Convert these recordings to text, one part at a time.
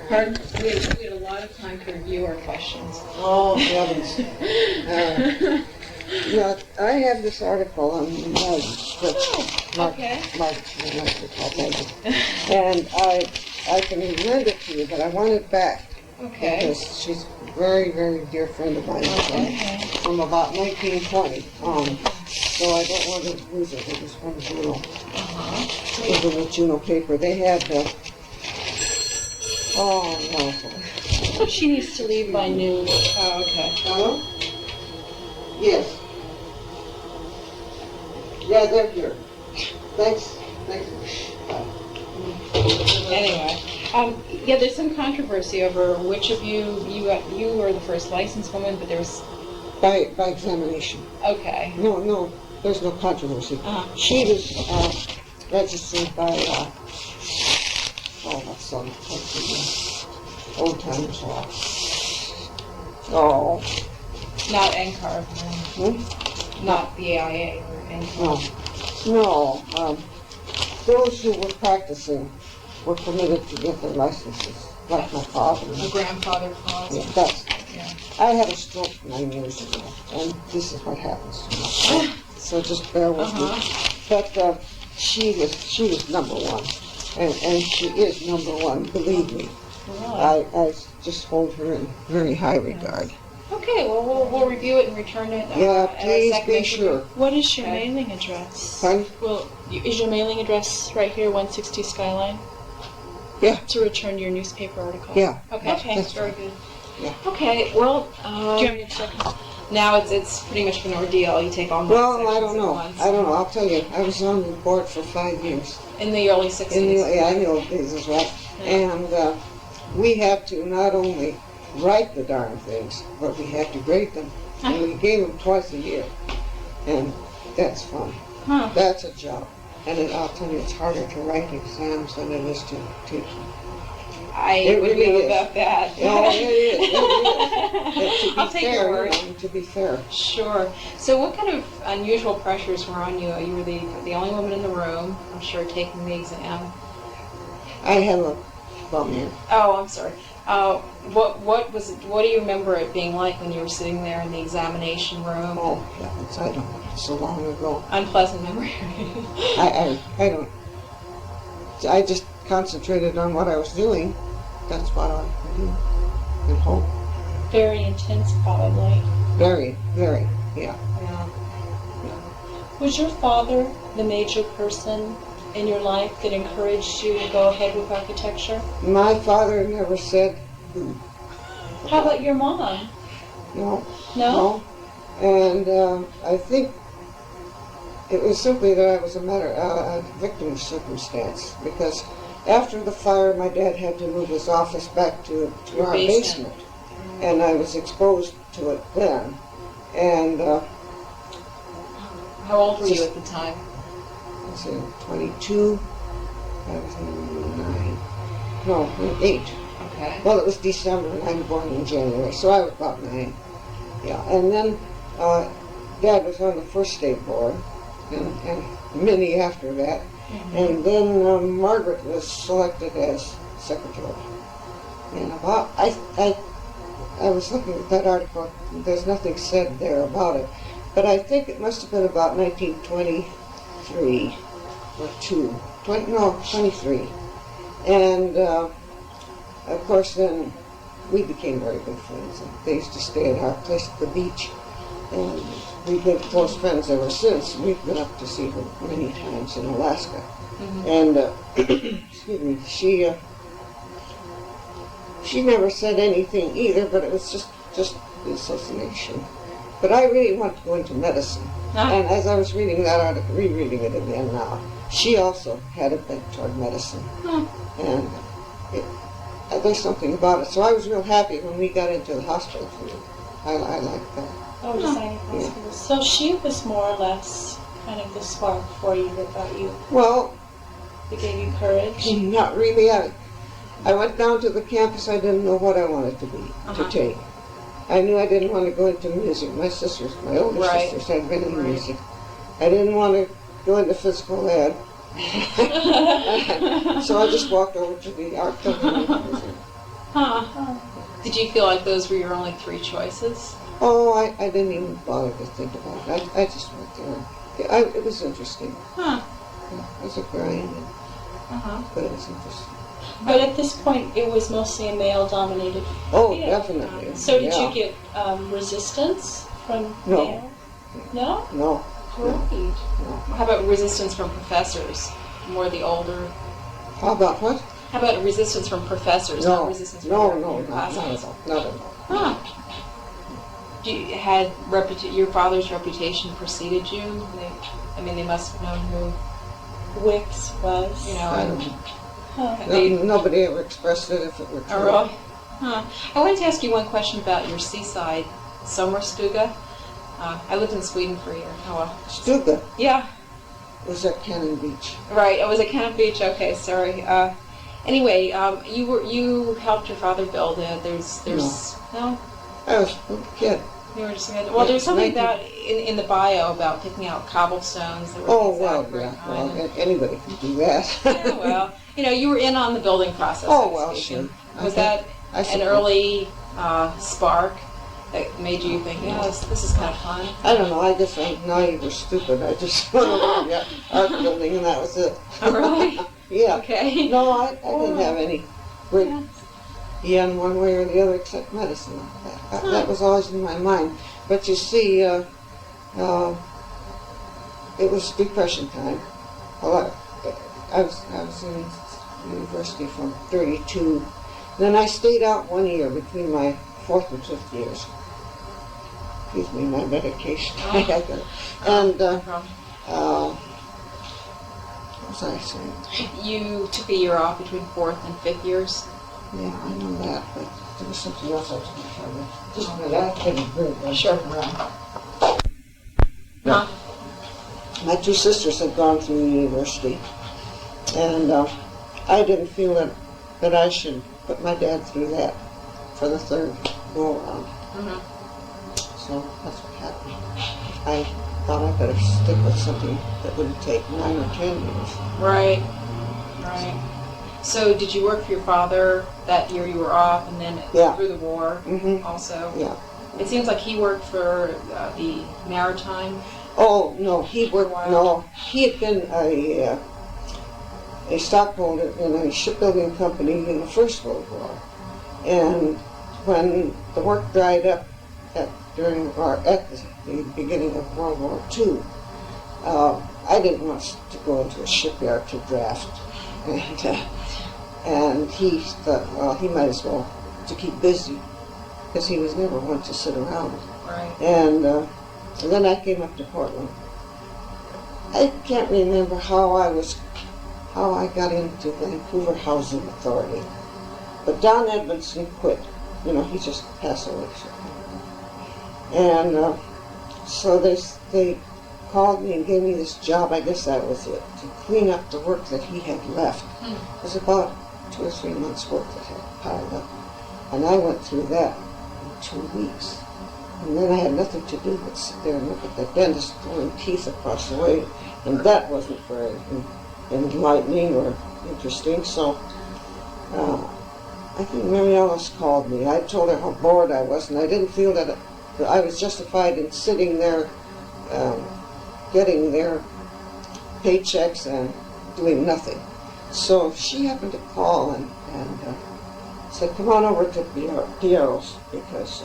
Pardon? We had a lot of time to review our questions. Oh, heavens. Yeah, I have this article on Marge. Okay. And I can lend it to you, but I want it back. Okay. Because she's a very, very dear friend of mine from about 1920 on. So I don't want to lose it. It was from Juno. It was in the Juno paper. They had oh, no. She needs to leave by noon. Oh, okay. Hello? Yes. Yeah, they're here. Thanks. Bye. Anyway, yeah, there's some controversy over which of you were the first licensed woman, but there's... By examination. Okay. No, there's no controversy. She was registered by, what's some old timers law. Oh. Not NCAR. Hmm? Not the AIA or NCAR. No. Those who were practicing were permitted to get their licenses, like my father. A grandfather clause. Yeah, I had a stroke 9 years ago, and this is what happens to me. So just bear with me. But she was number one, and she is number one. Believe me, I just hold her in very high regard. Okay, well, we'll review it and return it. Yeah, please be sure. What is your mailing address? Pardon? Well, is your mailing address right here, 160 Skyline? Yeah. To return your newspaper article? Yeah. Okay, That's very right. good. Yeah. Okay, well, Do you want me to check? now it's pretty much an ordeal. You take all my Well, sections I don't know. at once. I don't know. I'll tell you. I was on the board for 5 years. In the early 60s. I know these as well. And we had to not only write the darn things, but we had to grade them. And we gave them twice a year. And that's fun. That's a job. And I'll tell you, it's harder to write exams than it is to teach. I would know about that. No, it is. I'll take your word. To be fair. Sure. So what kind of unusual pressures were on you? You were the only woman in the room, I'm sure, taking the exam. I have a bum here. Oh, I'm sorry. What do you remember it being like when you were sitting there in the examination room? Oh, heavens, I don't know. It's so long ago. Unpleasant memory. I don't. I just concentrated on what I was doing. That's what I could do. And hope. Very intense, probably. Very, very, yeah. Was your father the major person in your life that encouraged you to go ahead with architecture? My father never said who. How about your mom? No. No? And I think it was simply that I was a victim of circumstance, because after the fire, my dad had to move his office back to our basement, and I was exposed to it then. And how old were you at the time? I was 22. I was 9. No, 8. Okay. Well, it was December, and I'm born in January, so I was about 9. Yeah, and then Dad was on the first state board, and many after that. And then Margaret was selected as secretary. And I was looking at that article. There's nothing said there about it, but I think it must have been about 1923 or 23. And of course, then we became very good friends. And they used to stay at our place at the beach, and we've been close friends ever since. We've been up to see her many times in Alaska. And excuse me, she never said anything either, but it was just the association. But I really want to go into medicine. And as I was reading that article, rereading it again now, she also had a bent toward medicine. And there's something about it. So I was real happy when we got into the hospital field. I liked that. Oh, designing hospitals. So she was more or less kind of the spark for you that got you, Well, that gave you courage. not really. I went down to the campus. I didn't know what I wanted to be, to take. I knew I didn't want to go into music. My older sisters had been in music. I didn't want to go into physical ed. So I just walked over to the art building. Huh. Did you feel like those were your only 3 choices? Oh, I didn't even bother to think about it. I just went there. It was interesting. Huh. It was a grind, Uh-huh. but it was interesting. But at this point, it was mostly a male-dominated Oh, field. definitely. So did yeah. you get resistance from No. male? No? No. Great. How about resistance from professors? More the older. How about what? How about resistance from professors? No. Not resistance from No, your not at classmates? all. Not at all. Huh. Had your father's reputation preceded you? They must have known who, Wicks was. I don't know. Huh. Nobody ever expressed it if it were true. Oh, really? Huh. I wanted to ask you one question about your seaside sommerstuga. I lived in Sweden for a year. Stuga Yeah, was at Cannon Beach. right. I was at Cannon Beach. Okay, sorry. Anyway, you helped your father build it. No. I was a kid. You were just a kid. Well, there's something 19 about in the bio about picking out cobblestones. That were Oh, the well, exact right yeah. kind. Well, anybody can do that. Yeah, well, you were in on the building process. Oh, so to well, speak. sure. Was Okay. that I an suppose. early spark that made you think, yeah, this is kind of fun? I don't know. I guess I'm naive or stupid. I just went over to the art building and that was it. Oh, really? Yeah. Okay. No, I didn't have any great in one way or the other except medicine. That was always in my mind. But you see, it was Depression time. Well, I was in university from 32. Then I stayed out 1 year between my 4th and 5th years. Excuse me, my medication. And what was I saying? You took a year off between 4th and 5th years? Yeah, I know that, but there was something else I was going to tell you. Just a minute, I couldn't breathe. Sure. Huh? My 2 sisters had gone through university, and I didn't feel that I should put my dad through that for the 3rd go around. Mm-hmm. So that's what happened. I thought I better stick with something that wouldn't take 9 or 10 years. Right. So did you work for your father that year you were off, and then through the war also? Yeah. It seems like he worked for the maritime. Oh, no, he had been a stockholder in a shipbuilding company in the First World War. And when the work dried up at the beginning of World War II, I didn't want to go into a shipyard to draft. And he thought, well, he might as well to keep busy, because he was never one to sit around. Right. And then I came up to Portland. I can't remember how I got into Vancouver Housing Authority, but Don Edmondson quit. He just passed away. And so they called me and gave me this job. I guess that was it, to clean up the work that he had left. It was about 2 or 3 months' work that had piled up, and I went through that in 2 weeks. And then I had nothing to do but sit there and look at the dentist pulling teeth across the way, and that wasn't very enlightening or interesting. So I think Mary Alice called me. I told her how bored I was, and I didn't feel that I was justified in sitting there getting their paychecks and doing nothing. So she happened to call and said, come on over to Piero's because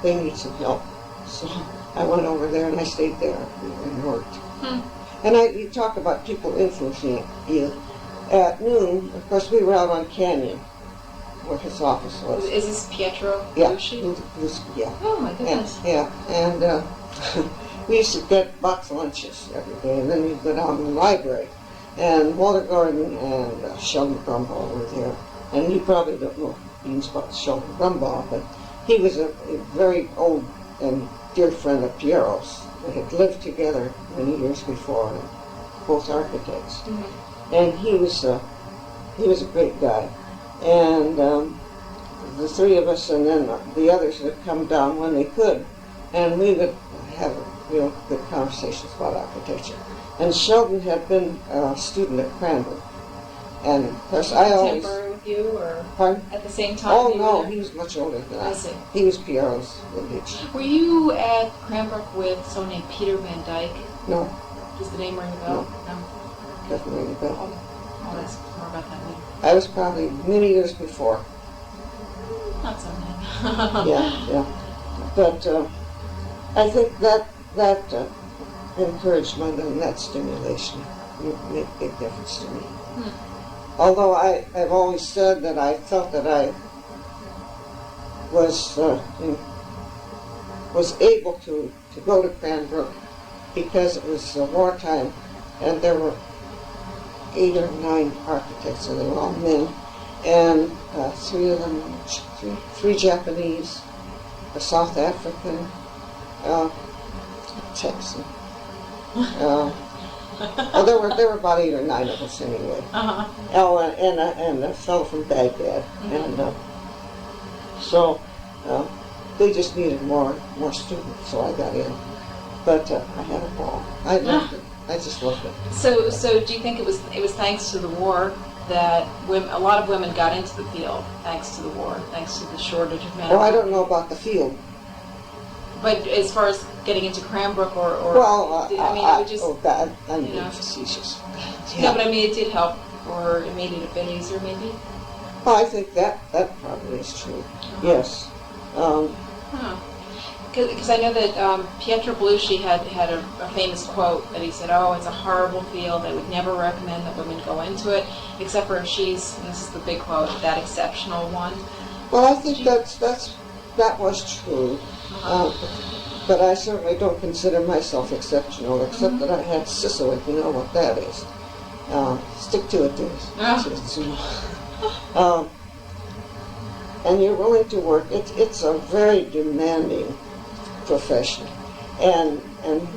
they need some help. So I went over there and I stayed there and worked. And you talk about people influencing you. At noon, of course, we were out on Canyon, where his office was. Is this Pietro Yeah. Luci? Yeah. Oh my goodness. And we used to get box lunches every day, and then we'd go down to the library. And Walter Gordon and Sheldon Brumball were there. And you probably don't know beans about Sheldon Brumball, but he was a very old and dear friend of Piero's. They had lived together many years before, and both architects. And he was a great guy. And the 3 of us, and then the others would come down when they could, and we would have real good conversations about architecture. And Sheldon had been a student at Cranbrook. And of course I always... Contemporary with you, or Pardon? at the same time? Oh, you no, were there? he was much older than I I. see. He was PRO's age. Were you at Cranbrook with someone named Peter Van Dyke? No, Does the name ring a bell? No. doesn't ring a bell. I'll ask more about that later. I was probably many years before. Not so many. Yeah. But I think that encouragement and that stimulation made a big difference to me. Although I've always said that I felt that I was able to go to Cranbrook because it was wartime, and there were 8 or 9 architects, and they were all men, and 3 of them, 3 Japanese, a South African, Texan. Well, there were about 8 or 9 of us anyway. Oh, and a fellow from Baghdad, and so they just needed more students, so I got in. But I had a ball. I loved it. I just loved it. So do you think it was thanks to the war that a lot of women got into the field, thanks to the war, thanks to the shortage of men? Oh, I don't know about the field. But as far as getting into Cranbrook or Well, I mean, it would just, oh, God, I'm you being know. facetious. No, but I mean, it did help, or it made it a bit easier, maybe. Oh, I think that probably is true. Yes. Because I know that Pietro Belushi had a famous quote that he said, "Oh, it's a horrible field. I would never recommend that women go into it, except for if she's," and this is the big quote, "that exceptional one." Well, I think that was true. But I certainly don't consider myself exceptional, except that I had Sicily. You know what that is. Stick to it, dude. And you're willing to work. It's a very demanding profession. And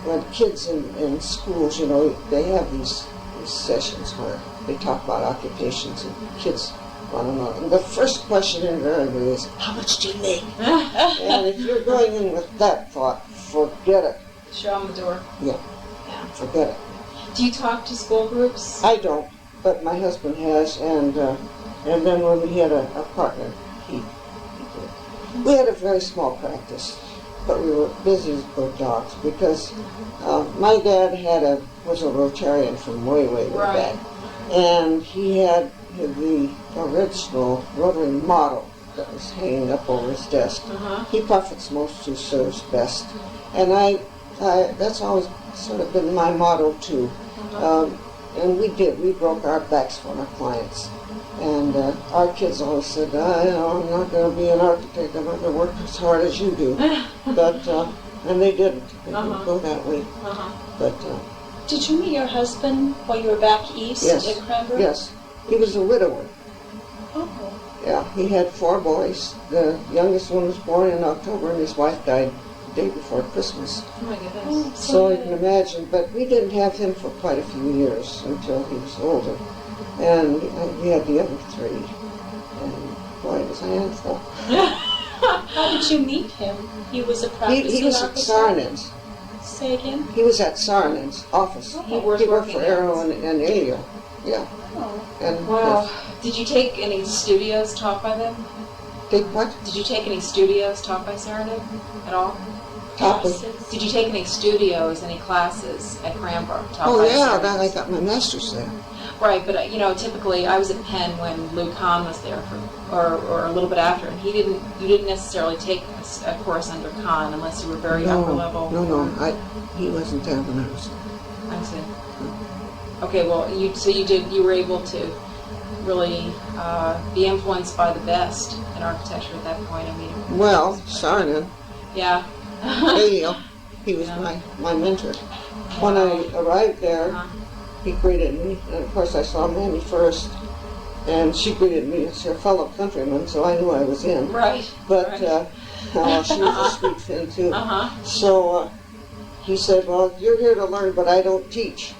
when kids in schools, you know, they have these sessions where they talk about occupations, and kids want to know. And the first question invariably is, how much do you make? And if you're going in with that thought, forget it. Show them the door. Yeah, forget it. Do you talk to school groups? I don't, but my husband has, and then when we had a partner, he did. We had a very small practice, but we were busy as bird dogs because my dad was a Rotarian from way back, and he had the original Rotary model that was hanging up over his desk. He profits most who serves best, and I that's always sort of been my motto too. And we broke our backs for our clients. And our kids always said, I'm not going to be an architect, I'm not going to work as hard as you do. But, and they didn't. They didn't go that way. But, Did you meet your husband while you were back east in Cranbrook? Yes. He was a widower. Oh. Yeah, he had 4 boys. The youngest one was born in October, and his wife died the day before Christmas. Oh my goodness. Oh, So you can imagine, but we didn't have him for quite a few years until he was older. And we had the other 3. And boy, it was a handful. How did you meet him? He was a practicing He was at architect? Saarinen's. Say again? He was at Saarinen's office. Oh. He He worked working for Aero and Elio. Yeah. Oh. And Wow. Did you take any studios taught by them? take what? Did you take any studios taught by Saranac at all? Topic. Did you take any studios, any classes at Cranbrook taught Oh by yeah, Saranac? that I got my master's there. Right, but typically I was at Penn when Lou Kahn was there, or a little bit after, and you didn't necessarily take a course under Kahn unless you were very upper level. No, he wasn't there when I was. I see. Okay, well, you were able to really be influenced by the best in architecture at that point. I mean. Well, Saarinen, Yeah. Elio, he was my mentor. When I arrived there, he greeted me, and of course I saw Manny first, and she greeted me as her fellow countryman, so I knew I was in. Right. But right. she was a sweet Finn too. So He said, well, you're here to learn, but I don't teach.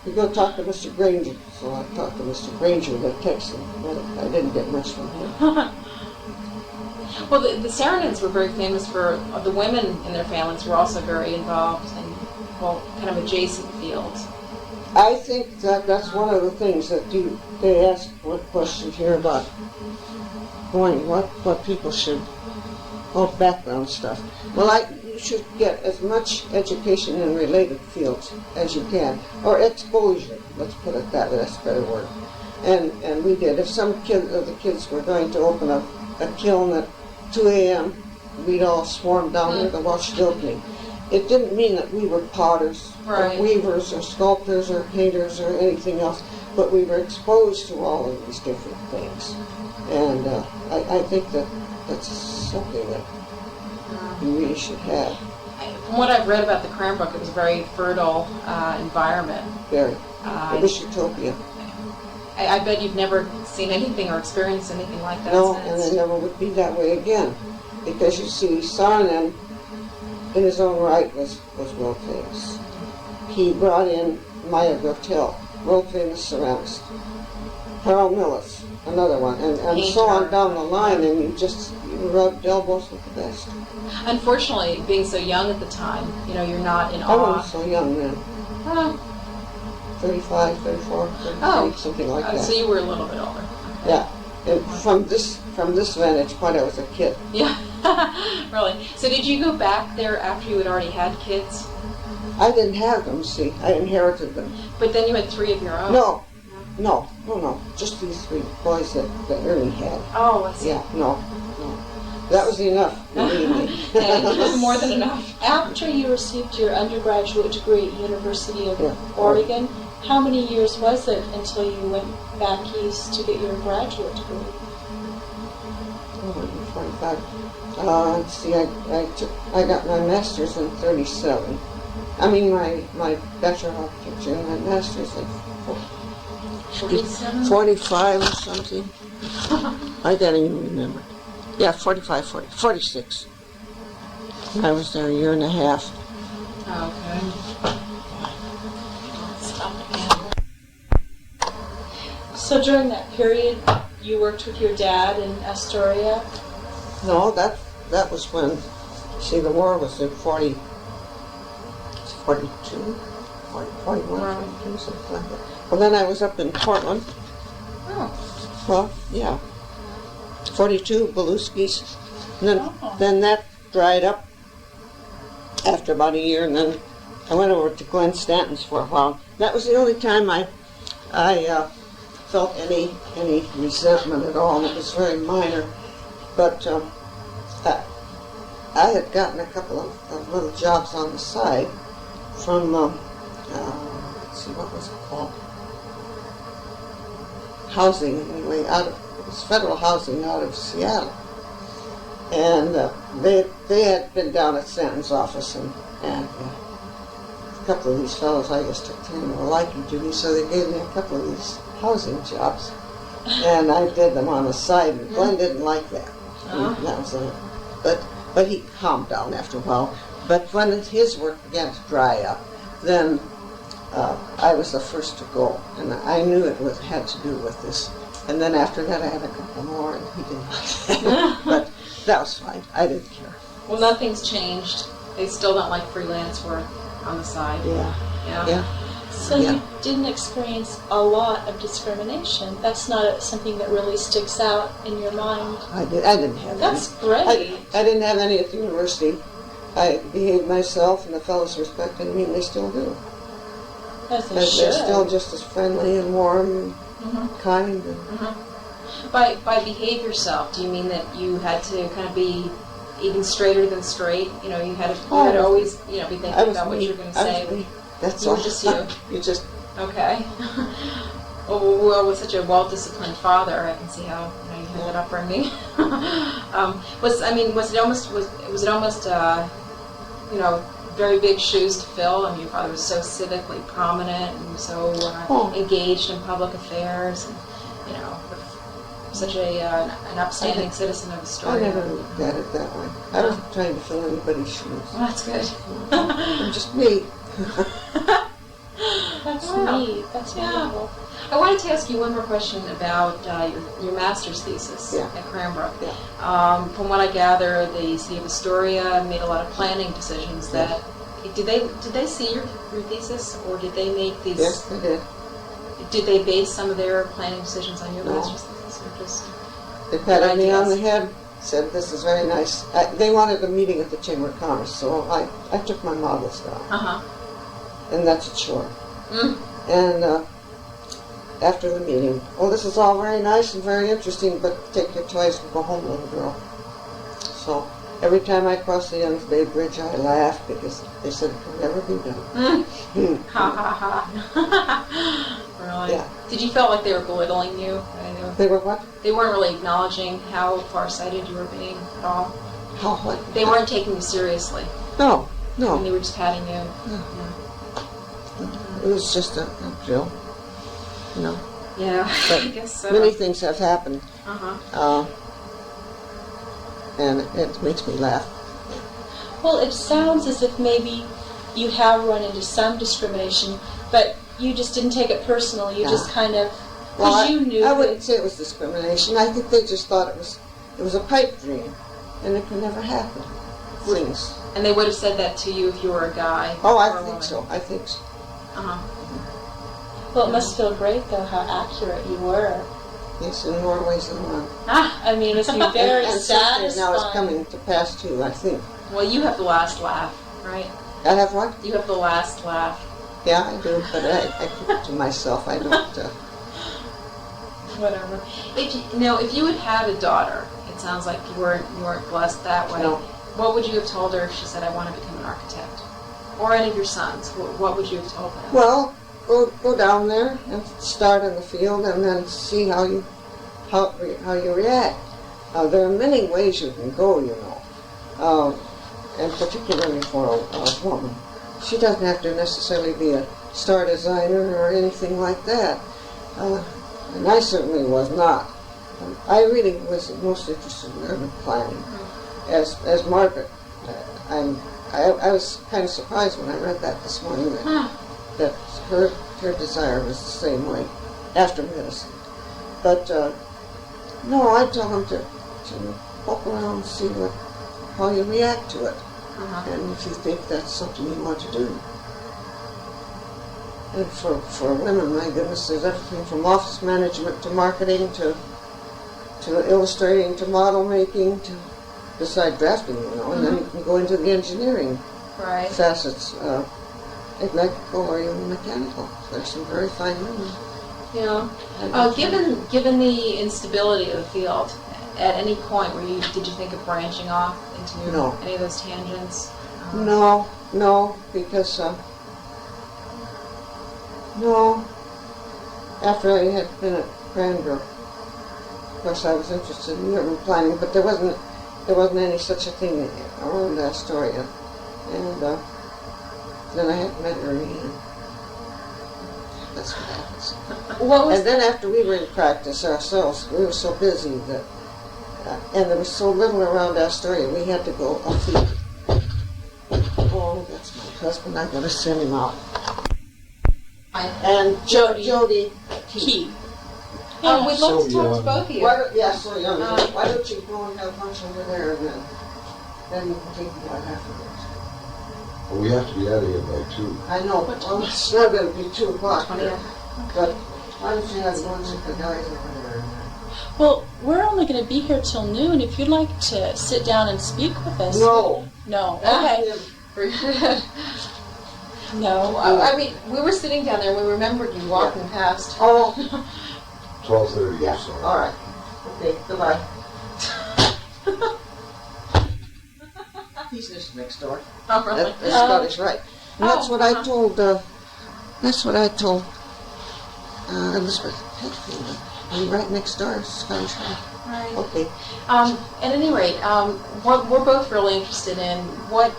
You go talk to Mr. Granger. So I talked to Mr. Granger, the Texan, but I didn't get much from him. Well, the Saarinens were very famous for, the women in their families were also very involved in, kind of adjacent fields. I think that that's one of the things that they ask what questions here about going, what people should, background stuff. Well, you should get as much education in related fields as you can, or exposure, let's put it that way, that's a better word. And we did. If some of the kids were going to open a kiln at 2 a.m., we'd all swarm down there to watch the opening. It didn't mean that we were potters, Right. or weavers, or sculptors, or painters, or anything else, but we were exposed to all of these different things. And I think that that's something that we really should have. From what I've read about the Cranbrook, it was a very fertile environment. Very. It was utopia. I bet you've never seen anything or experienced anything like that No, since. and it never would be that way again. Because you see, Saarinen, in his own right, was world famous. He brought in Maya Grotell, world famous ceramist. Harold Millis, another one, and so on down the line, and you rubbed elbows with the best. Unfortunately, being so young at the time, you're not in I awe. wasn't so young then. Oh, 35, 34, 33, something like that. so you were a little bit older. Yeah. And from this vantage point, I was a kid. Yeah, really. So did you go back there after you had already had kids? I didn't have them, see. I inherited them. But then you had 3 of your own. No. Just these 3 boys that Ernie had. Oh, I see. Yeah, no. That was enough, believe me. And it was more than enough. After you received your undergraduate degree at University of Yeah. Oregon, how many years was it until you went back east to get your graduate degree? 45. Let's see, I got my master's in 37. I mean, my Bachelor of Architecture and my master's in 47? 45 or something. I can't even remember. Yeah, 45, 46. I was there a year and a half. Okay. So during that period, you worked with your dad in Astoria? No, that was when, see, the war was in 42, 41, Wow. 42, something like that. Well, then I was up in Portland. Oh. Well, yeah. 42, Beluski's. And Oh. then that dried up after about a year, and then I went over to Glenn Stanton's for a while. That was the only time I felt any resentment at all, and it was very minor. But I had gotten a couple of little jobs on the side from, let's see, what was it called? Housing, anyway, it was federal housing out of Seattle. And they had been down at Stanton's office, and a couple of these fellows I just took to them were liking to me, so they gave me a couple of these housing jobs. And I did them on the side, and Glenn didn't like that. And that was it. But he calmed down after a while. But when his work began to dry up, then I was the first to go, and I knew it had to do with this. And then after that, I had a couple more, and he didn't like that. But that was fine. I didn't care. Well, nothing's changed. They still don't like freelance work on the side. Yeah. So you didn't experience a lot of discrimination. That's not something that really sticks out in your mind. I didn't have That's any. great. I didn't have any at the university. I behaved myself, and the fellows respected me, and they still do. As they They're should. still just as friendly and warm and kind. And By behave yourself, do you mean that you had to kind of be even straighter than straight? You had to always, be thinking I was about what me. you're going to I say. was me. That's You all. were just you. You just. Okay. Well, with such a well-disciplined father, I can see how you had that upbringing. Was it almost very big shoes to fill? I mean, your father was so civically prominent and so engaged in public affairs, and such an upstanding citizen of I Astoria. never looked at it that way. I wasn't trying to fill anybody's shoes. Well, that's good. I'm just me. That's Wow. neat. That's wonderful. I wanted to ask you one more question about your master's thesis at Cranbrook. Yeah. From what I gather, the city of Astoria made a lot of planning decisions that Did they see your thesis, or did they make these? Yes, they did. Did they base some of their planning decisions on your No. master's thesis, or just? They patted me on the ideas? head, said, "This is very nice." They wanted a meeting at the Chamber of Commerce, so I took my models down, and that's a chore. Mm. And after the meeting, "Oh, this is all very nice and very interesting, but take your toys and go home, little girl." So every time I crossed the Youngs Bay Bridge, I laughed because they said it could never be done. Ha ha ha. Really? Yeah. Did you feel like they were belittling you? They were what? They weren't really acknowledging how farsighted you were being at all. How what? They weren't taking you seriously. No, And no. they were just patting you. It was just a drill, you know. Yeah, But I guess so. many things have happened, Uh-huh. and it makes me laugh. Well, it sounds as if maybe you have run into some discrimination, but you just didn't take it personally. You just kind of, because you knew. I wouldn't say it was discrimination. I think they just thought it was a pipe dream, and it could never happen. Flings. And they would have said that to you if you were a guy. Oh, or a I think woman. so. I think so. Uh-huh. Well, it must feel great, though, how accurate you were. Yes, in more ways than one. I mean, it must be very and satisfying. now it's coming to pass too, I think. Well, you have the last laugh, right? I have what? You have the last laugh. Yeah, I do, but I keep it to myself. I don't. Whatever. If you had had a daughter, it sounds like you weren't blessed that way. No. What would you have told her if she said, "I want to become an architect"? Or any of your sons? What would you have told them? Well, go down there and start in the field, and then see how you react. There are many ways you can go, you know, and particularly for a woman. She doesn't have to necessarily be a star designer or anything like that. And I certainly was not. I really was most interested in urban planning. As Margaret, I was kind of surprised when I read that this morning that her desire was the same way after medicine. But no, I tell them to poke around and see how you react to it, and if you think that's something you want to do. And for women, my goodness, there's everything from office management to marketing to illustrating to model making to beside drafting, you know, and then you can go into the engineering facets, electrical or even mechanical. There's some very fine women. Yeah. Given the instability of the field, at any point did you think of branching off into any of those tangents? No, because after I had been at Cranbrook, of course I was interested in urban planning, but there wasn't any such a thing around Astoria. And then I had met Ernie, and that's what happens. And then after we were in practice ourselves, we were so busy that, and there was so little around Astoria, we had to go afield. Oh, that's my husband. I gotta send him out. And Jody Key. We'd love to talk to both of you. So young. Why don't you go and have lunch over there, and then you can take me out afterwards. Well, we have to be out of here by 2. I know. Well, it's not going to be 2 o'clock here. Okay. But why don't you have lunch with the guys over there? Well, we're only going to be here till noon. If you'd like to sit down and speak with us. No. No. Okay. No. I mean, we were sitting down there and we remembered you walking past. Oh. 12:30 Yeah. or so. All right. Okay. Goodbye. He's just next door. Oh, really? That's Scottish, right? And that's what I told. That's what I told Elizabeth. Hey, right next door is Scottish, right? Right. Okay. At any rate, we're both really interested in what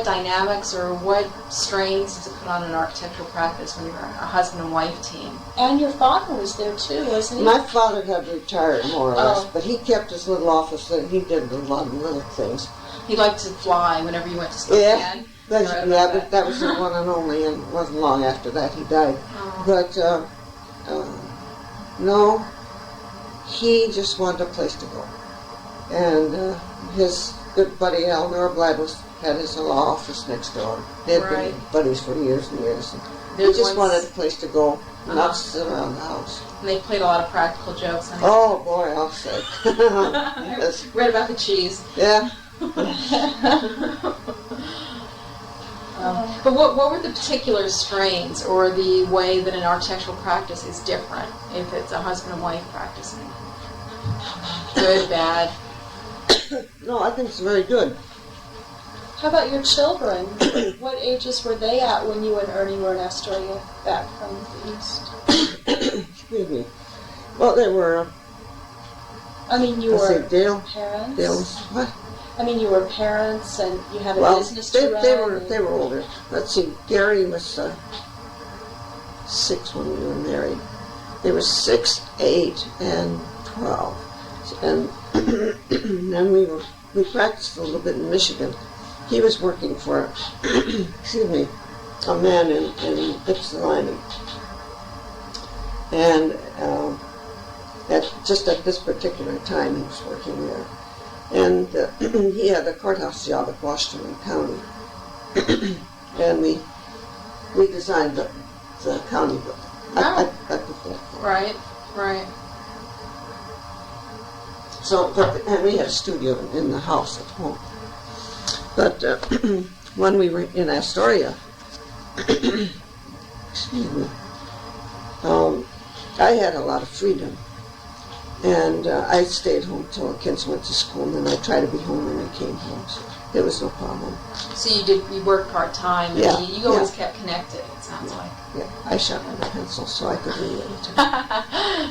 dynamics or what strains does it put on an architectural practice when you're a husband and wife team? And your father was there too, wasn't he? My father had retired more or less, Oh. but he kept his little office and he did a lot of little things. He liked to fly whenever you went to Spokane. But Right. that was the one and only, and it wasn't long after that he died. Oh. But no, he just wanted a place to go. And his good buddy Al Norblad had his little office next door. They had Right. been buddies for years and years. They There's just once- wanted a place to go, not sit around the house. And they played a lot of practical jokes. And Oh boy, I'll say. Yes. Read about the cheese. Yeah. But what were the particular strains or the way that an architectural practice is different if it's a husband and wife practicing? Good, bad? No, I think it's very good. How about your children? What ages were they at when you and Ernie were in Astoria back from the East? Excuse me. Well, they were, I mean, you let's see, were Dale, parents. Dale's, what? I mean, you were parents and you had a Well, business to run. they were older. Let's see, Gary was 6 when we were married. They were 6, 8, and 12. And then we practiced a little bit in Michigan. He was working for, excuse me, a man in Ypsilanti. And just at this particular time, he was working there. And he had a courthouse job at Washington County. And we designed the county building. I put that. Right, right. So, and we had a studio in the house at home. But when we were in Astoria, excuse me, I had a lot of freedom. And I stayed home till the kids went to school, and then I tried to be home when they came home. So it was no problem. So you worked part-time, Yeah, and you always kept connected, it sounds like. Yeah, I sharpened a pencil so I could read it.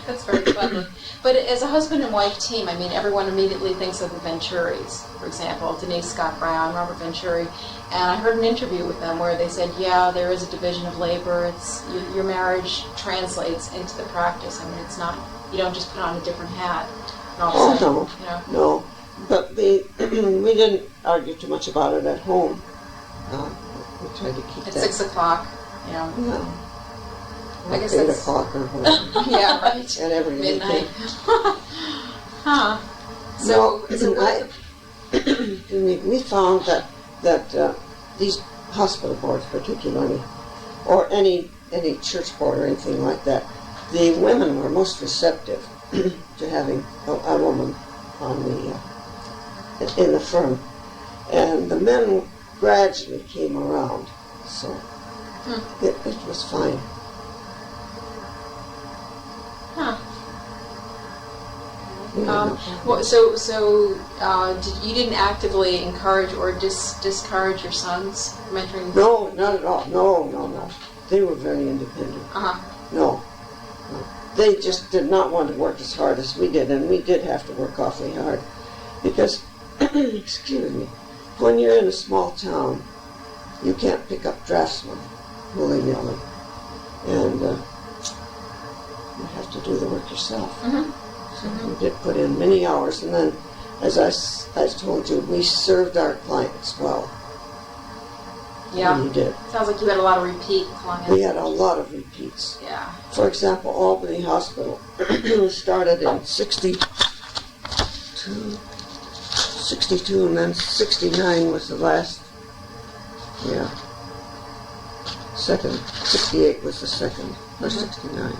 That's very clever. But as a husband and wife team, I mean, everyone immediately thinks of the Venturis, for example, Denise Scott Brown, Robert Venturi. And I heard an interview with them where they said, yeah, there is a division of labor. It's your marriage translates into the practice. I mean, it's not, you don't just put on a different hat. And all of a sudden, you know. No. But we didn't argue too much about it at home. We tried to keep At that. 6 o'clock, you know. Yeah. I guess 8 that's- o'clock or whatever. Yeah, right. And every Midnight. weekend. Huh. No, So we found that these hospital boards particularly, or any church board or anything like that, the women were most receptive to having a woman on in the firm, and the men gradually came around, so it was fine. Huh. Yeah, You didn't actively encourage or discourage your sons mentoring? no, not at all. No. They were very independent. Uh-huh. No. They just did not want to work as hard as we did, and we did have to work awfully hard. Because, excuse me, when you're in a small town, you can't pick up draftsmen willy-nilly. And you have to do the work yourself. Mm-hmm. So we did put in many hours, and then, as I told you, we served our clients well. Yeah. We did. Sounds like you had a lot of repeat clients. We had a lot of repeats. Yeah. For example, Albany Hospital started in 62, and then 69 was the last, second, 68 was the second, or 69.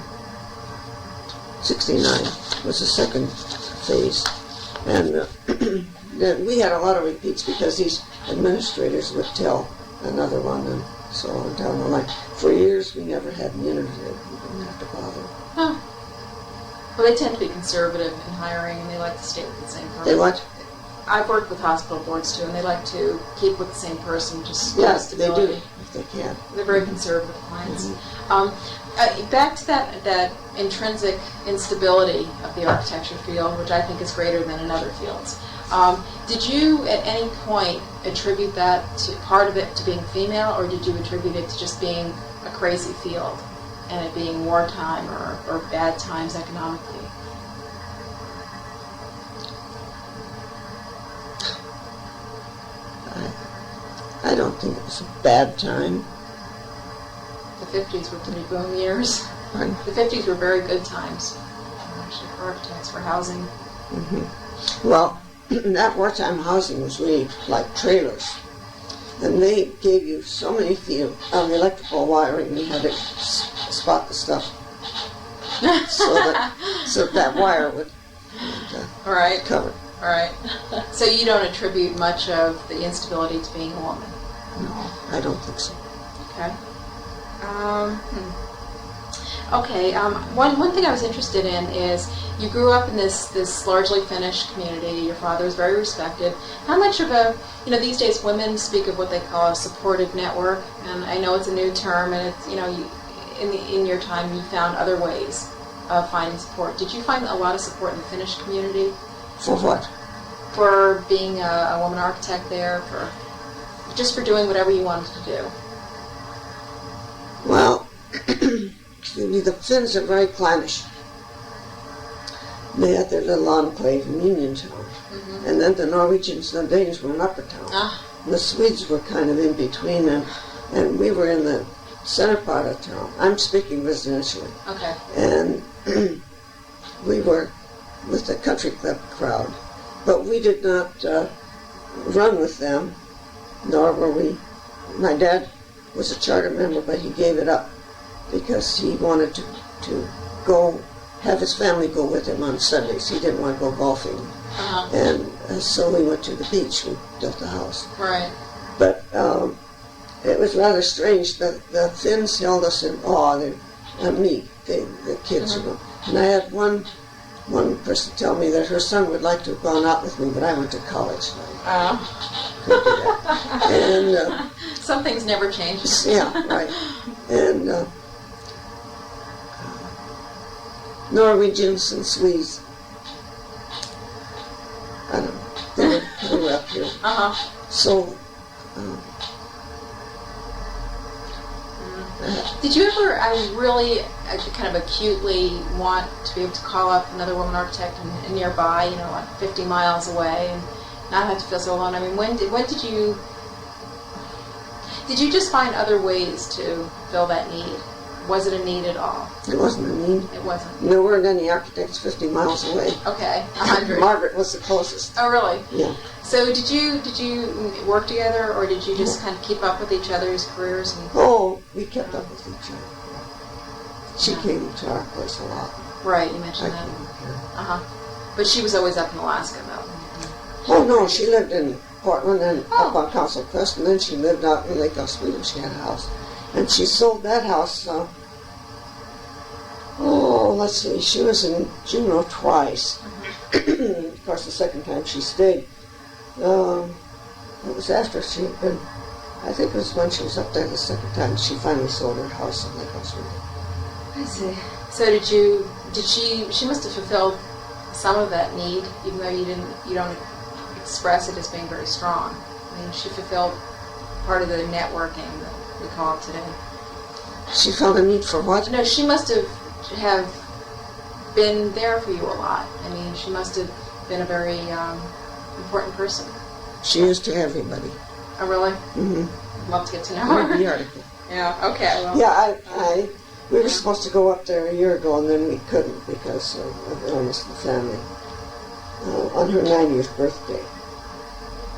69 was the second phase. And then we had a lot of repeats because these administrators would tell another one and so on down the line. For years we never had an interview. We didn't have to bother. Huh. Well, they tend to be conservative in hiring, and they like to stay with the same person. They what? I've worked with hospital boards too, and they like to keep with the same person, just Yes, they do, stability. if they can. They're very conservative clients. Mm-hmm. Back to that intrinsic instability of the architecture field, which I think is greater than in other fields. Did you at any point attribute that to part of it to being female, or did you attribute it to just being a crazy field and it being wartime or bad times economically? I don't think it was a bad time. The 50s were pretty boom years. Pardon? The 50s were very good times, actually, for architects, for housing. Mm-hmm. Well, that wartime housing was really like trailers. And they gave you so many feet of electrical wiring, you had to spot the stuff so that wire would All right. cover. All right. So you don't attribute much of the instability to being a woman? No, I don't think so. Okay. Okay. One thing I was interested in is you grew up in this largely Finnish community. Your father was very respected. How much of a, these days women speak of what they call a supportive network, and I know it's a new term, and it's, in your time you found other ways of finding support. Did you find a lot of support in the Finnish community? For what? For being a woman architect there, just for doing whatever you wanted to do. Well, the Finns are very clannish. They had their little enclave in Uniontown. Mm-hmm. And then the Norwegians and the Danes were in Upper Town. Ah. The Swedes were kind of in between them, and we were in the center part of town. I'm speaking residentially. Okay. And we were with the country club crowd, but we did not run with them, nor were we. My dad was a charter member, but he gave it up because he wanted to go, have his family go with him on Sundays. He didn't want to go golfing. Uh-huh. And so we went to the beach. We built a house. Right. But it was rather strange that the Finns held us in awe, me, the kids, mm-hmm. And I had one person tell me that her son would like to have gone out with me, but I went to college. Couldn't do that. And some things never change. Yeah, right. And Norwegians and Swedes, I don't know, they were up here. Uh-huh. So, did you ever really kind of acutely want to be able to call up another woman architect and nearby, like 50 miles away, and not have to feel so alone? I mean, when did you just find other ways to fill that need? Was it a need at all? It wasn't a need. It wasn't. There weren't any architects 50 miles away. Okay, 100. Margaret was the closest. Oh, really? Yeah. So did you work together, or did you just kind of keep up with each other's careers? Oh, we kept up with each other. She came to our place a lot. Right, you mentioned that. Uh-huh. But she was always up in Alaska, though. Oh, no, she lived in Portland and up on Council Crest, and then she lived out in Lake Oswego. She had a house. And she sold that house, let's see, she was in Juneau twice. Mm-hmm. Of course, the second time she stayed. It was after she had been, I think it was when she was up there the second time, she finally sold her house in Lake Oswego. I see. So she must have fulfilled some of that need, even though you don't express it as being very strong. I mean, she fulfilled part of the networking that we call it today. She felt a need for what? No, she must have been there for you a lot. I mean, she must have been a very important person. She used to everybody. Oh, really? Mm-hmm. I'd love to get to know her. Read the article. Yeah, okay. Well. Yeah, we were supposed to go up there a year ago, and then we couldn't because of illness in the family on her 90th birthday.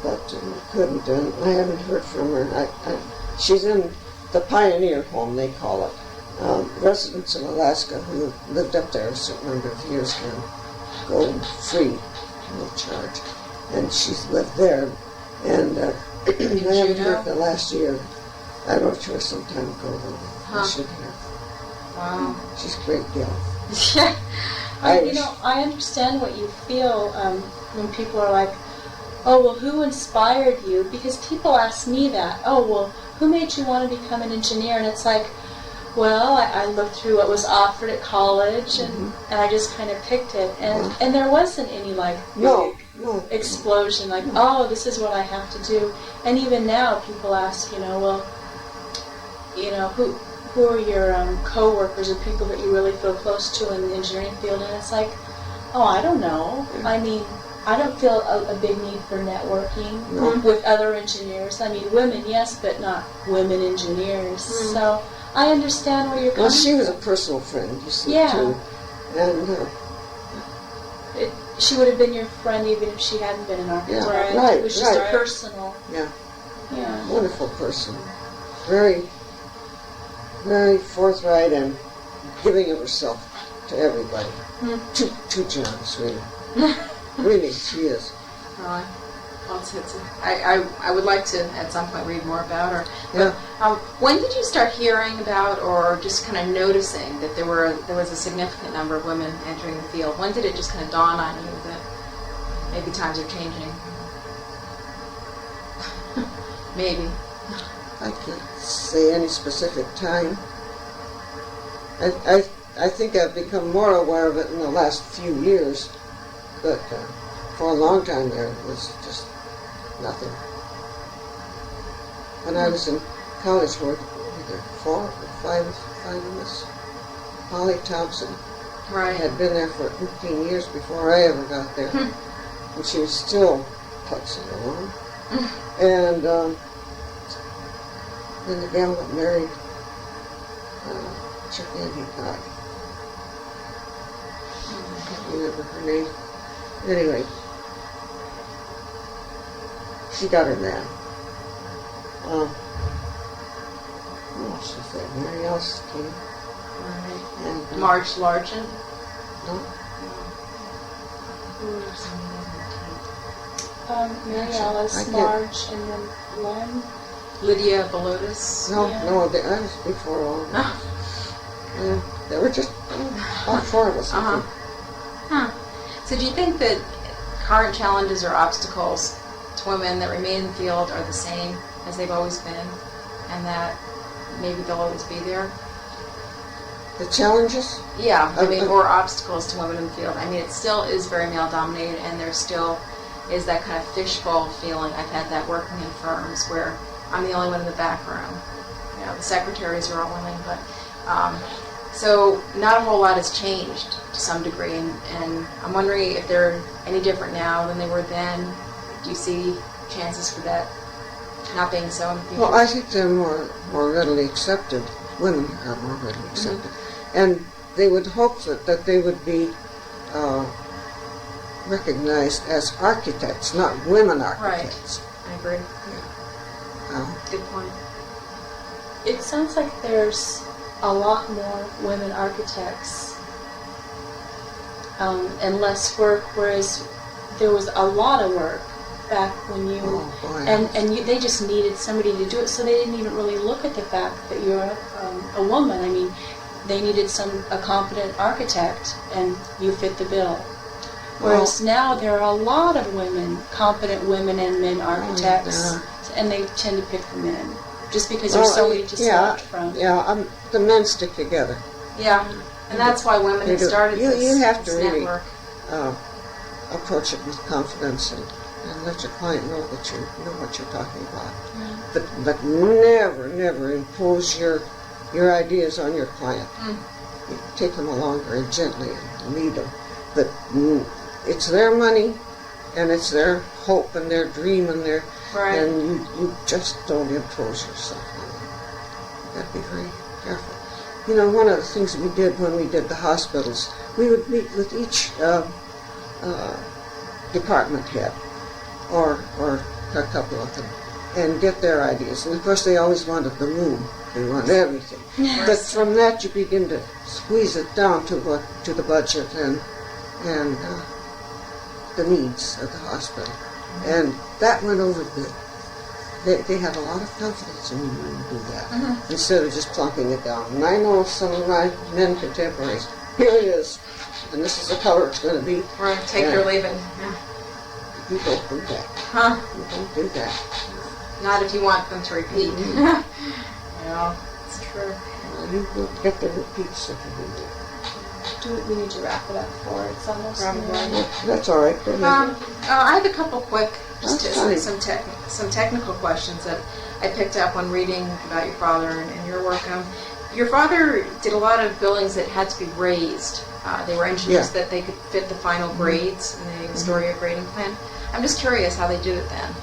But we couldn't, and I haven't heard from her. She's in the Pioneer Home, they call it. Residents in Alaska who lived up there a certain number of years can go free, no charge. And she's lived there. And I haven't heard the last year. I wrote to her some time ago, though. I should have. Wow. She's a great gal. Yeah. I understand what you feel when people are like, oh, well, who inspired you? Because people ask me that. Oh, well, who made you want to become an engineer? And it's like, well, I looked through what was offered at college, and I just kind of picked it. And there wasn't any, big explosion, oh, this is what I have to do. And even now, people ask, who are your co-workers or people that you really feel close to in the engineering field? And it's like, oh, I don't know. I mean, I don't feel a big need for networking with other engineers. I mean, women, yes, but not women engineers. So I understand where you're coming from. Well, she was a personal friend, you see, too. And she would have been your friend even if she hadn't been an architect. Yeah, right, it was just a personal. Yeah. Yeah. Wonderful person. Very, very forthright and giving of herself to everybody. Too generous, really. Really, she is. Really? Well, I would like to at some point read more about her. Yeah. When did you start hearing about, or just kind of noticing that there was a significant number of women entering the field? When did it just kind of dawn on you that maybe times are changing? Maybe. I can't say any specific time. I think I've become more aware of it in the last few years, but for a long time there was just nothing. When I was in college, there were either 4 or 5 of us. Holly Thompson had been there for 15 years before I ever got there, and she was still putzing along. And then the gal that married Chuck Endicott. I can't remember her name. Anyway, she got her man. Who else was there? Mary Alice came. And, Marge Largent? No? Who were some of them? Mary Alice, Marge, and then Len. Lydia Balotis? No, Yeah. no, that was before all of that. There were just about 4 of us, I think. So do you think that current challenges or obstacles to women that remain in the field are the same as they've always been, and that maybe they'll always be there? The challenges? Yeah, I mean, or obstacles to women in the field. I mean, it still is very male-dominated, and there still is that kind of fishbowl feeling. I've had that working in firms where I'm the only one in the back room. You know, the secretaries are all women, but so not a whole lot has changed to some degree, and I'm wondering if they're any different now than they were then. Do you see chances for that not being so in the future? Well, I think they're more readily accepted. Women are more readily accepted. And they would hope that they would be recognized as architects, not women architects. Right. I agree. Yeah. Good point. It sounds like there's a lot more women architects and less work, whereas there was a lot of work back when you they just needed somebody to do it, so they didn't even really look at the fact that you're a woman. I mean, they needed a competent architect, and you fit the bill. Whereas now there are a lot of competent women and men architects, and they tend to pick the men just because there's so many to select from. Yeah, the men stick together. Yeah, and that's why women have started this You have to really network. Approach it with confidence and let your client know that you know what you're talking about. But never impose your ideas on your client. You take them along very gently and lead them. But it's their money, and it's their hope and their dream and and you just don't impose yourself on them. You got to be very careful. You know, one of the things we did when we did the hospitals, we would meet with each department head or a couple of them and get their ideas. And of course they always wanted the moon. They wanted everything. Yes. But from that you begin to squeeze it down to the budget and the needs of the hospital. And that went over good. They have a lot of confidence in you when you do that, instead of just plunking it down. And I know some of my men contemporaries, here it is, and this is the color it's going to be. Right, take your leave it. You don't do that. Huh? You don't do that. Not if you want them to repeat. Yeah, it's true. You will get the repeats if you do that. We need to wrap it up for it's almost Probably. That's all right. Go ahead. I have a couple quick, Fine. some technical questions that I picked up when reading about your father and your work. Your father did a lot of buildings that had to be raised. They were engineers that they could fit the final grades in the Astoria grading plan. I'm just curious how they did it then.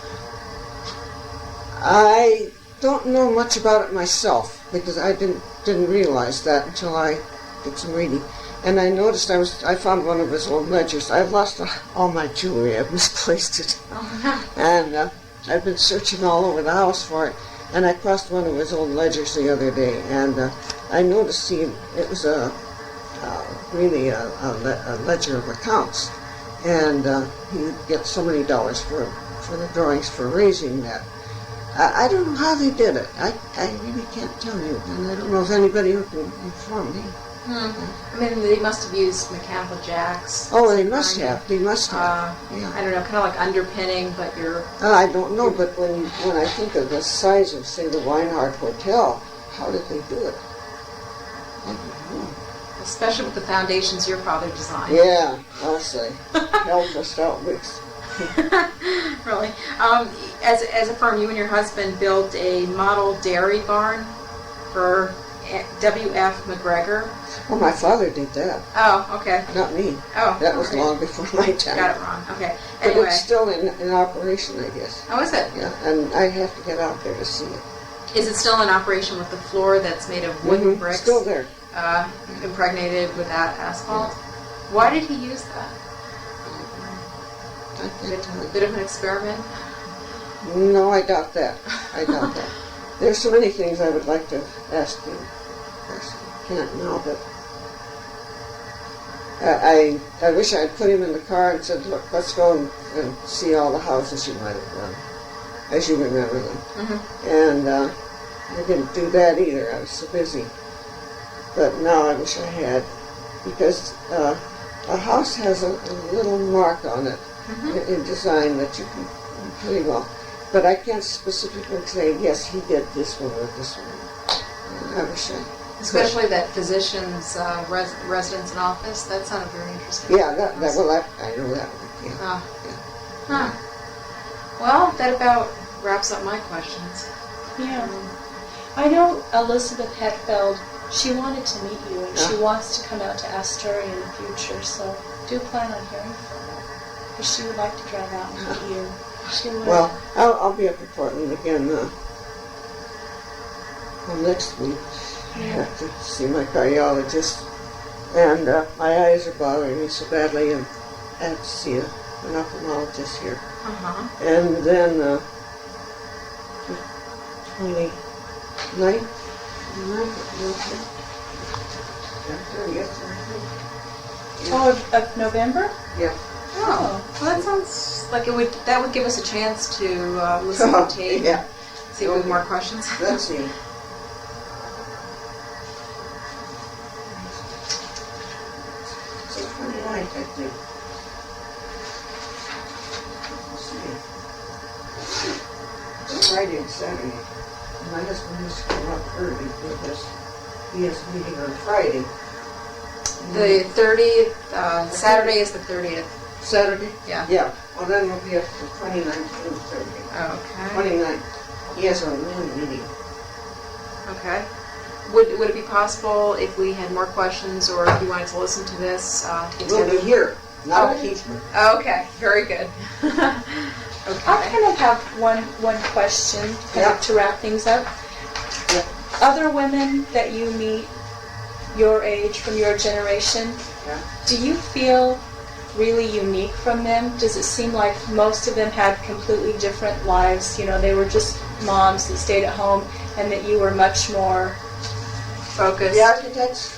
I don't know much about it myself because I didn't realize that until I did some reading. And I noticed I found one of his old ledgers. I've lost all my jewelry. I've misplaced it. Oh, And I've been searching all over the house for it, and I crossed one of his old ledgers the other day, and I noticed it was really a ledger of accounts, and he gets so many dollars for the drawings for raising that. I don't know how they did it. I really can't tell you, and I don't know if anybody who can inform me. I mean, they must have used mechanical jacks. Oh, they must have. They must have. Yeah. I don't know, kind of like underpinning, but you're... I don't know, but when I think of the size of, say, the Weinhardt Hotel, how did they do it? I don't know. Especially with the foundations your father designed. Yeah, I'll say. Help us out, Wicks. Really. As a firm, you and your husband built a model dairy barn for W.F. McGregor. Well, my father did that. Oh, okay. Not me. Oh, that was okay. long before my time. Got it wrong. Okay. But Anyway. it's still in operation, I guess. Oh, is it? Yeah, and I have to get out there to see it. Is it still in operation with the floor that's made of wooden bricks? Still there. Impregnated with that asphalt? Why did he use that? I can't tell you. A bit of an experiment? No, I doubt that. I doubt that. There's so many things I would like to ask you. I can't now, but I wish I'd put him in the car and said, look, let's go and see all the houses you might have done, as you remember them. Mm-hmm. And I didn't do that either. I was so busy. But now I wish I had, because a house has a little mark on it in design that you can pretty well. But I can't specifically say, yes, he did this one or this one. I wish I... Especially that physician's residence and office. That sounded very interesting. Yeah, I know that one. Yeah. Huh. Well, that about wraps up my questions. Yeah. I know Elizabeth Hetfeld, she wanted to meet you, and she wants to come out to Astoria in the future, so do plan on hearing from her, because she would like to drive out and meet you. She would. Well, I'll be up in Portland again next week. I have to see my cardiologist, and my eyes are bothering me so badly, and I have to see an ophthalmologist here. Uh-huh. And then 29th, 30th, Of November? Yeah. Oh, well, that sounds like that would give us a chance to listen to the tape. Yeah. See if we have more questions. Let's see. So 29th, I think. It's Friday and Saturday. My husband used to come up early because he has a meeting on Friday. The 30th, Saturday is the 30th. Saturday? Yeah. Yeah. Well, then we'll be up to 29th and 30th. Okay. 29th. He has a noon meeting. Okay. Would it be possible if we had more questions, or if you wanted to listen to this? We'll be here, not at Heathman. Okay. Very good. Okay. I kind of have one question to wrap things up. Yeah. Other women that you meet your age, from your generation, do you feel really unique from them? Does it seem like most of them had completely different lives? You know, they were just moms that stayed at home, and that you were much more Focused. The architects?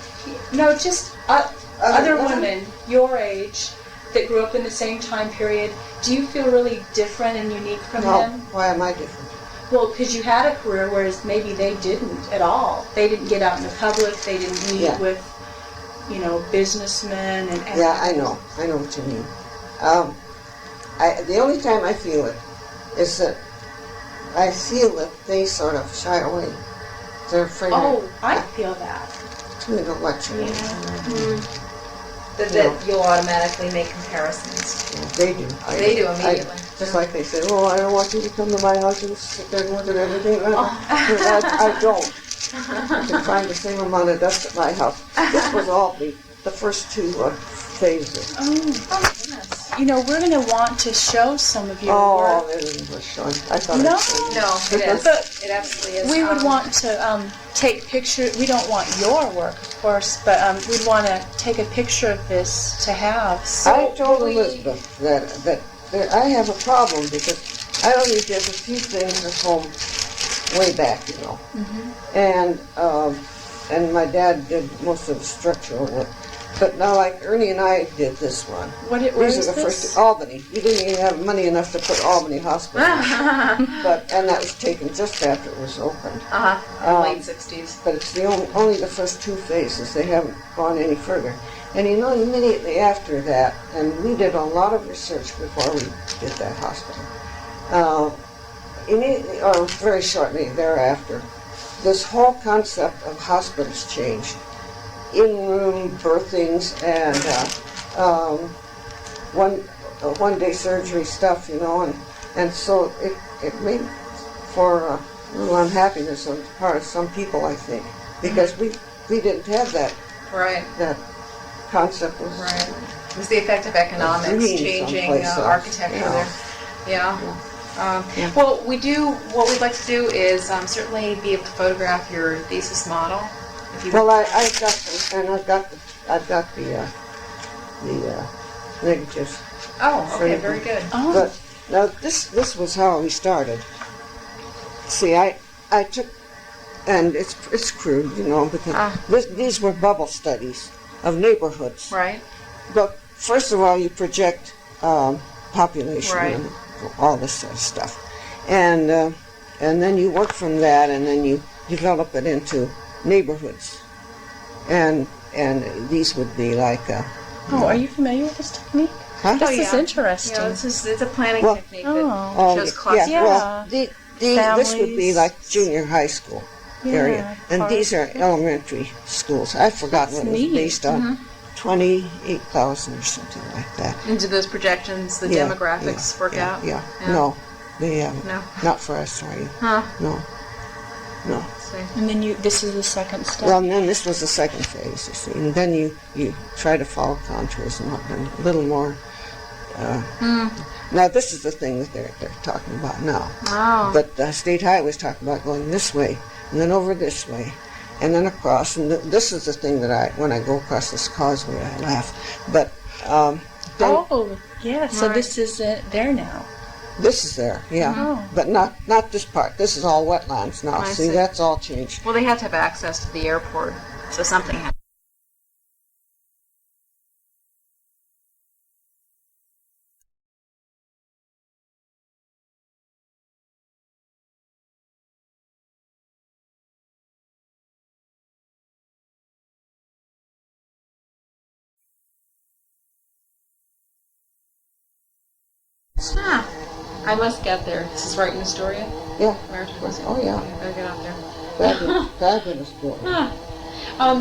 No, just other women your age that grew up in the same time period. Do you feel really different and unique from them? Why am I different? Well, because you had a career, whereas maybe they didn't at all. They didn't get out in the public. They didn't meet with, businessmen and. Yeah, I know what you mean. The only time I feel it is that I feel that they sort of shy away. They're afraid. Oh, I feel that. Too intellectual. That you'll automatically make comparisons. They do. They do immediately. Just like they say, oh, I don't want you to come to my house and sit there and look at everything. I don't. I can find the same amount of dust at my house. This was all the first two phases. Oh, goodness. We're going to want to show some of your work. Oh, it isn't showing. I thought No, it is. But it absolutely is. We would want to take pictures. We don't want your work, of course, but we'd want to take a picture of this to have. I told Elizabeth that I have a problem because I only did a few things at home way back, you know. And my dad did most of the structural work. But now, like Ernie and I did this one. Where These is are the this? first, Albany. We didn't even have money enough to put Albany Hospital. And that was taken just after it was opened. Late 60s. But it's only the first 2 phases. They haven't gone any further. And you know, immediately after that, and we did a lot of research before we did that hospital. Immediately, or very shortly thereafter, this whole concept of hospitals changed. In-room birthings and one-day surgery stuff, you know, and so it made for a little unhappiness on the part of some people, I think, because we didn't have that concept of It was the effect of economics changing architecture there. Yeah. Well, what we'd like to do is certainly be able to photograph your thesis model. Well, I've got them, and I've got the negatives. Oh, okay, very good. But now this was how we started. See, I took, and it's crude, you know, because these were bubble studies of neighborhoods. Right. But first of all, you project population and all this sort of stuff, and then you work from that, and then you develop it into neighborhoods, and these would be like. Are you familiar with this technique? Huh? This is interesting. Yeah, it's a planning technique that shows clusters. Yeah. Well, this would be like junior high school area, and these are elementary schools. I've forgotten what it was based on. 28,000 or something like that. And do those projections, the demographics work out? Yeah. No, they haven't. No. Not for us, sorry. No. And then this is the second step. Well, and then this was the second phase, you see. And then you try to follow contours and a little more. Now, this is the thing that they're talking about now. Oh. But State Highway was talking about going this way, and then over this way, and then across. And this is the thing that when I go across this causeway, I laugh. But so this is there now. This is there, but not this part. This is all wetlands now. See, that's all changed. Well, they have to have access to the airport, so something happened. I must get there. This is right in Astoria? Yeah. Oh, yeah. I better get out there. Fabulous boy.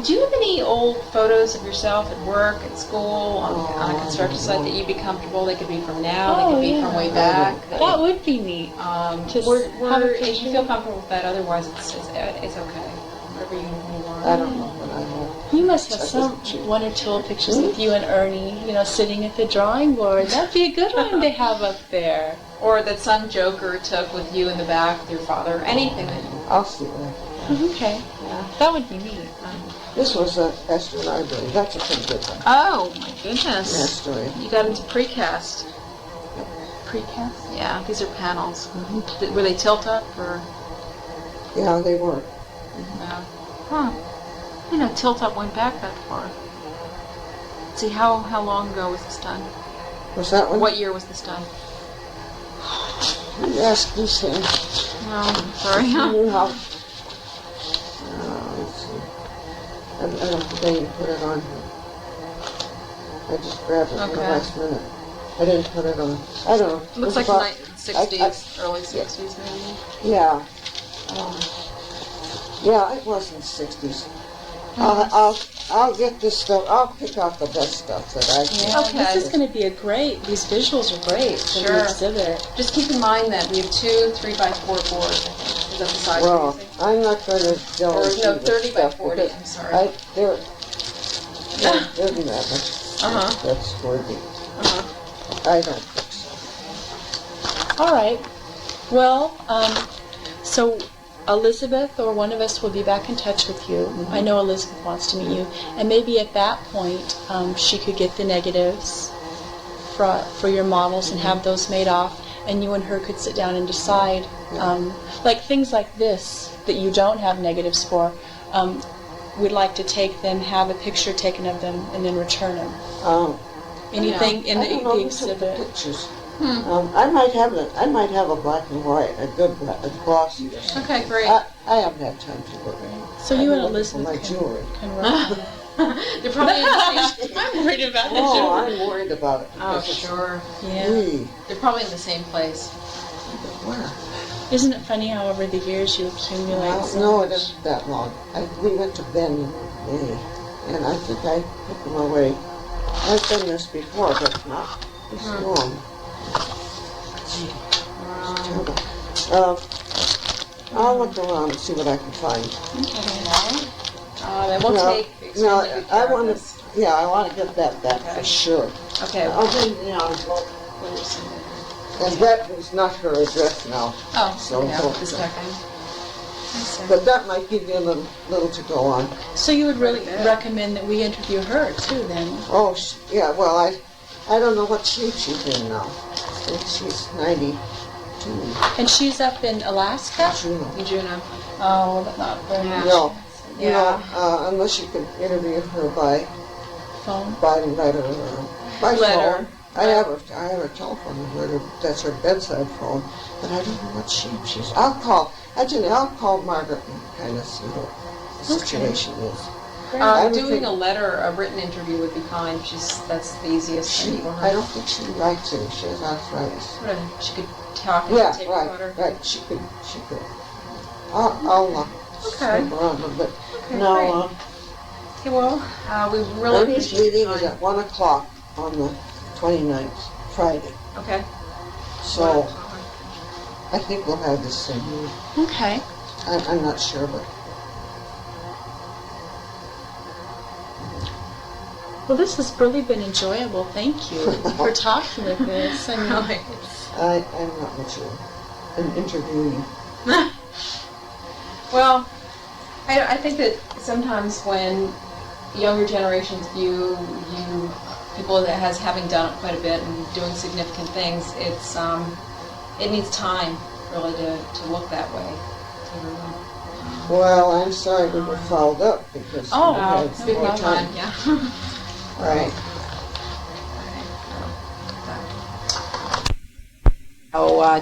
Do you have any old photos of yourself at work, at school, on a construction site that you'd be comfortable? They could be from now, they could be from way back. That would be neat. If you feel comfortable with that, otherwise it's okay. Whatever you want. I don't know what I want. You must have one or two pictures with you and Ernie, sitting at the drawing board. That'd be a good one to have up there. Or that some joker took with you in the back with your father. Anything that you want. I'll see that. Okay. Yeah. That would be neat. This was a Astor Library. That's a pretty good one. Oh, my goodness. Astoria. You got into precast. Precast? Yeah, these are panels. Were they tilt up or? Yeah, they were. Yeah. Huh. Tilt up went back that far. Let's see, how long ago was this done? Was that one? What year was this done? You asked these things. No, I'm sorry. You knew how. Let's see. I don't think I even put it on here. I just grabbed it at the last minute. I didn't put it on. I don't know. It looks like the 60s, early 60s maybe. Yeah. It was in the 60s. I'll get this stuff. I'll pick out the best stuff that I can. Yeah, this is going to be these visuals are great for the exhibit. Just keep in mind that we have 2 3x4 boards, I think. Is that the size well, you're using? I'm not going to delve into no, 30x40, I'm sorry. They're that. That's 40. I don't think so. All right. Well, so Elizabeth or one of us will be back in touch with you. I know Elizabeth wants to meet you. And maybe at that point, she could get the negatives for your models and have those made off. and you and her could sit down and decide, like things like this that you don't have negatives for. We'd like to take them, have a picture taken of them, and then return them. Anything in the exhibit. Pictures. I might have a black and white, a good black, a glossy. Okay, great. I haven't had time to look. So you and For Elizabeth my jewelry. can work. They're probably in the same. I'm worried about the Oh, jewelry. I'm worried about it. Oh, because it's sure. Yeah. really- They're probably in the same place. Where? Isn't it funny how over the years you accumulate so No, much? it isn't that long. We went to Ben in May, and I think I put them away. I've done this before, but not this long. It's terrible. I'll look around and see what I can find. Then we'll take No, extremely good I care of want this. to. Yeah, I want to get that back for Okay. sure. Okay. I'll bring it down. And that is not her address now. Oh, So, okay. so- Just checking. But that might give you a little to go on. So you would really Quite a bit. recommend that we interview her too, then? Oh, yeah. Well, I don't know what shape she's in now. I think she's 92. And she's up in Alaska? Juno. In Juneau. Oh, but not very Yeah. much. No, Yeah. no, unless you can interview her by Phone. letter or by Letter. phone. I have a telephone number. That's her bedside phone, but I don't know what shape she's. I'll call Margaret and kind of see what the situation is. I would Doing think- a letter, a written interview would be fine. That's the easiest thing for her. I don't think she writes it. She has arthritis. She could talk and Yeah, take right, water. right. She could. I'll Okay. snoop around a little bit. Okay, Now, great. Okay, well, we really Ernie's appreciate meeting your is time. at 1 o'clock on the 29th, Friday. Okay. So I think we'll have this thing. Okay. I'm not sure, but Well, this has really been enjoyable. Thank you for talking with us. I mean, Okay. I'm not much of an interviewee. Well, I think that sometimes when younger generations view people that has having done it quite a bit and doing significant things, it needs time really to look that way. Well, I'm sorry we were fouled up because we had Speaking more of time, yeah. Right.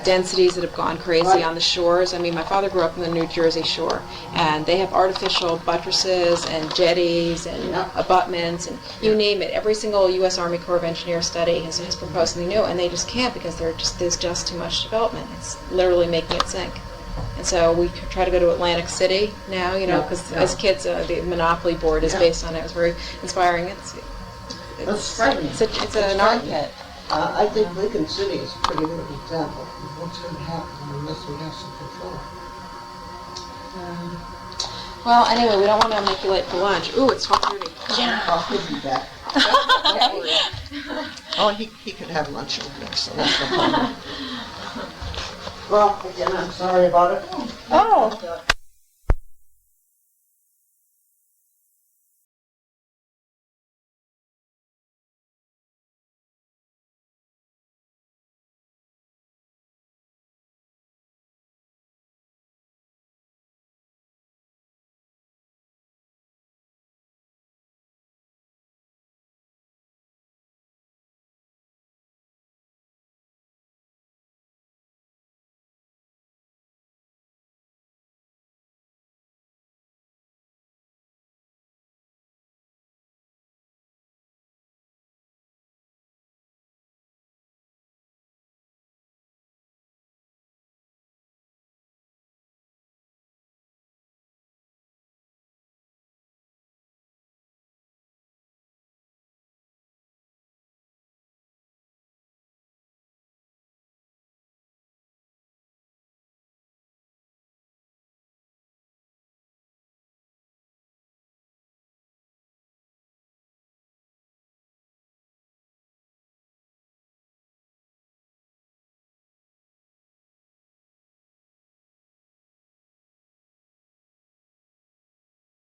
Densities that have gone crazy on the shores. I mean, my father grew up on the New Jersey shore, and they have artificial buttresses and jetties and abutments and you name it. Every single U.S. Army Corps of Engineers study has proposed something new, and they just can't because there's just too much development. It's literally making it sink. And so we try to go to Atlantic City now, because as kids, the Monopoly board is based on it. It was very inspiring. That's frightening. It's an armpit. I think Lincoln City is a pretty good example of what's going to happen unless we have some control. Well, anyway, we don't want to make you late for lunch. Ooh, it's 12:30. He'll be back. Oh, he could have lunch over there, so that's no problem. Well, again, I'm sorry about it. oh,